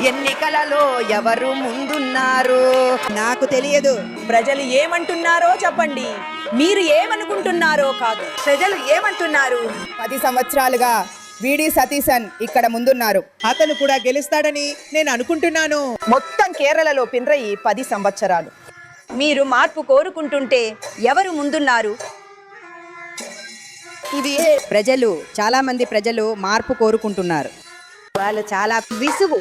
ఎన్నికలలో ఎవరు ముందున్నారు? నాకు తెలియదు. ప్రజలు ఏమంటున్నారో చెప్పండి. మీరు ఏమనుకుంటున్నారో కాదు, ప్రజలు ఏమంటున్నారు? 10 సంవత్సరాలుగా విడి సతీశన్ ఇక్కడ ముందున్నారు. అతను కూడా గెలుస్తాడని నేను అనుకుంటున్నాను. మొత్తం కేరళలో పినరయి 10 సంవత్సరాలు. మీరు మార్పు కోరుకుంటుంటే ఎవరు ముందున్నారు? ఇది చాలా మంది ప్రజలు మార్పు కోరుకుంటున్నారు. వాళ్ళు చాలా విసుగు,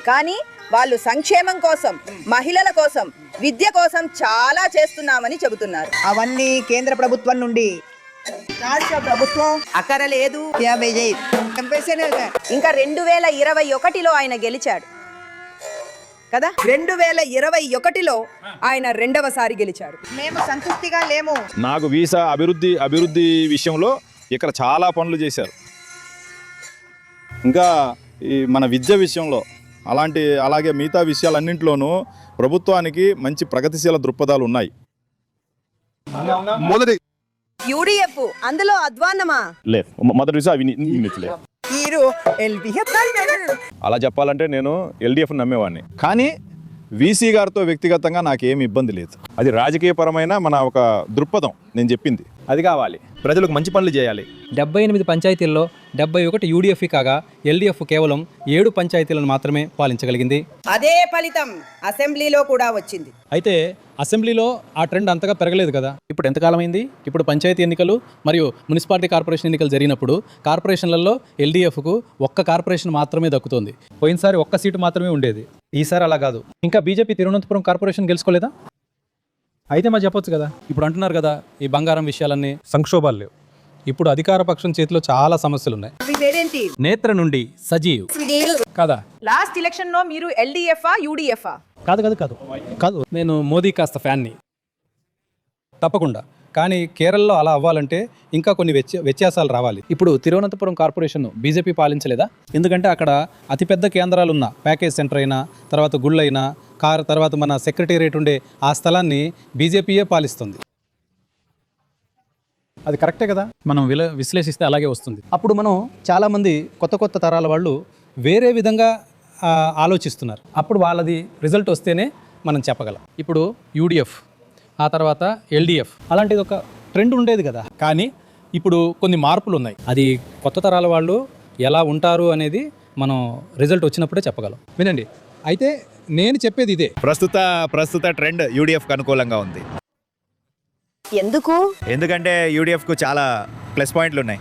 కానీ వాళ్ళు సంక్షేమం కోసం, మహిళల కోసం, విద్య కోసం చాలా చేస్తున్నామని చెబుతున్నారు. అవన్నీ కేంద్ర ప్రభుత్వం నుండి. రాష్ట్ర ప్రభుత్వం అక్కర లేదు. ఇంకా 2021లో ఆయన గెలిచాడు కదా. 2021లో ఆయన రెండవసారి గెలిచాడు. మేము సంతృప్తిగా లేము. నాకు వీసా అభివృద్ధి విషయంలో ఇక్కడ చాలా పనులు చేశారు. ఇంకా ఈ మన విద్య విషయంలో అలాగే మిగతా విషయాలన్నింటిలోనూ ప్రభుత్వానికి మంచి ప్రగతిశీల దృక్పథాలు ఉన్నాయి. మొదటి యూడిఎఫ్ అందులో అధ్వాన్నమా? లేదు, మొదటి విషయం అవి అలా చెప్పాలంటే నేను ఎల్డిఎఫ్ నమ్మేవాడిని. కానీ వీసీ గారితో వ్యక్తిగతంగా నాకేమి ఇబ్బంది లేదు. అది రాజకీయపరమైన మన ఒక దృక్పథం. నేను చెప్పింది అది కావాలి. ప్రజలకు మంచి పనులు చేయాలి. 78 పంచాయతీల్లో 71 యూడిఎఫ్ కాగా ఎల్డిఎఫ్ కేవలం 7 పంచాయతీలను మాత్రమే పాలించగలిగింది. అదే ఫలితం అసెంబ్లీలో కూడా వచ్చింది. అయితే అసెంబ్లీలో ఆ ట్రెండ్ అంతగా పెరగలేదు కదా. ఇప్పుడు ఎంతకాలమైంది? ఇప్పుడు పంచాయతీ ఎన్నికలు మరియు మున్సిపాలిటీ కార్పొరేషన్ ఎన్నికలు జరిగినప్పుడు కార్పొరేషన్లలో ఎల్డిఎఫ్కు ఒక్క కార్పొరేషన్ మాత్రమే దక్కుతోంది. పోయినసారి ఒక్క సీటు మాత్రమే ఉండేది. ఈసారి అలా కాదు. ఇంకా బీజేపీ తిరువనంతపురం కార్పొరేషన్ గెలుచుకోలేదా? అయితే మరి చెప్పొచ్చు కదా. ఇప్పుడు అంటున్నారు కదా ఈ బంగారం విషయాలన్నీ సంక్షోభాలు లేవు. ఇప్పుడు అధికార పక్షం చేతిలో చాలా సమస్యలు ఉన్నాయి. నేత్ర నుండి సజీవ్ కదా. లాస్ట్ ఎలక్షన్ లో మీరు ఎల్డిఎఫ్ యూడిఎఫ్? కాదు, నేను మోదీ కాస్త ఫ్యాన్ని తప్పకుండా. కానీ కేరళలో అలా అవ్వాలంటే ఇంకా కొన్ని వ్యత్యాసాలు రావాలి. ఇప్పుడు తిరువనంతపురం కార్పొరేషన్ బీజేపీ పాలించలేదా? ఎందుకంటే అక్కడ అతిపెద్ద కేంద్రాలు ఉన్న ప్యాకేజ్ సెంటర్ అయినా, తర్వాత గుళ్ళైనా, తర్వాత మన సెక్రటేరియట్ ఉండే ఆ స్థలాన్ని బీజేపీయే పాలిస్తుంది. అది కరెక్టే కదా. మనం విశ్లేషిస్తే అలాగే వస్తుంది. అప్పుడు మనం చాలామంది కొత్త తరాల వాళ్ళు వేరే విధంగా ఆలోచిస్తున్నారు. అప్పుడు వాళ్ళది రిజల్ట్ వస్తేనే మనం చెప్పగలం. ఇప్పుడు యూడిఎఫ్, ఆ తర్వాత ఎల్డిఎఫ్, అలాంటిది ఒక ట్రెండ్ ఉండేది కదా. కానీ ఇప్పుడు కొన్ని మార్పులు ఉన్నాయి. అది కొత్త తరాల వాళ్ళు ఎలా ఉంటారు అనేది మనం రిజల్ట్ వచ్చినప్పుడే చెప్పగలం. వినండి. అయితే నేను చెప్పేది ఇదే. ప్రస్తుత ట్రెండ్ యూడిఎఫ్కి అనుకూలంగా ఉంది. ఎందుకు? ఎందుకంటే యూడిఎఫ్కు చాలా ప్లస్ పాయింట్లు ఉన్నాయి.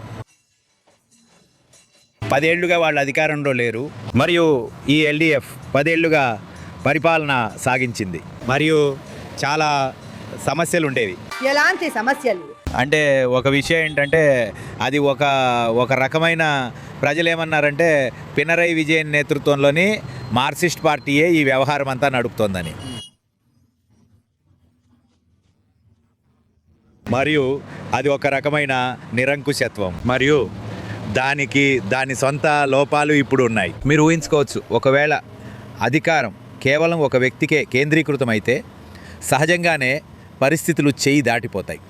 10 ఏళ్లుగా వాళ్ళు అధికారంలో లేరు. మరియు ఈ ఎల్డిఎఫ్ 10 ఏళ్లుగా పరిపాలన సాగించింది. మరియు చాలా సమస్యలు ఉండేవి. ఎలాంటి సమస్యలు? అంటే ఒక విషయం ఏంటంటే అది ఒక రకమైన ప్రజలు ఏమన్నారంటే పినరయి విజయన్ నేతృత్వంలోని మార్క్సిస్ట్ పార్టీయే ఈ వ్యవహారం అంతా నడుపుతోందని. మరియు అది ఒక రకమైన నిరంకుశత్వం, మరియు దాని సొంత లోపాలు ఇప్పుడు ఉన్నాయి. మీరు ఊహించుకోవచ్చు, ఒకవేళ అధికారం కేవలం ఒక వ్యక్తికే కేంద్రీకృతం అయితే సహజంగానే పరిస్థితులు చేయి దాటిపోతాయి.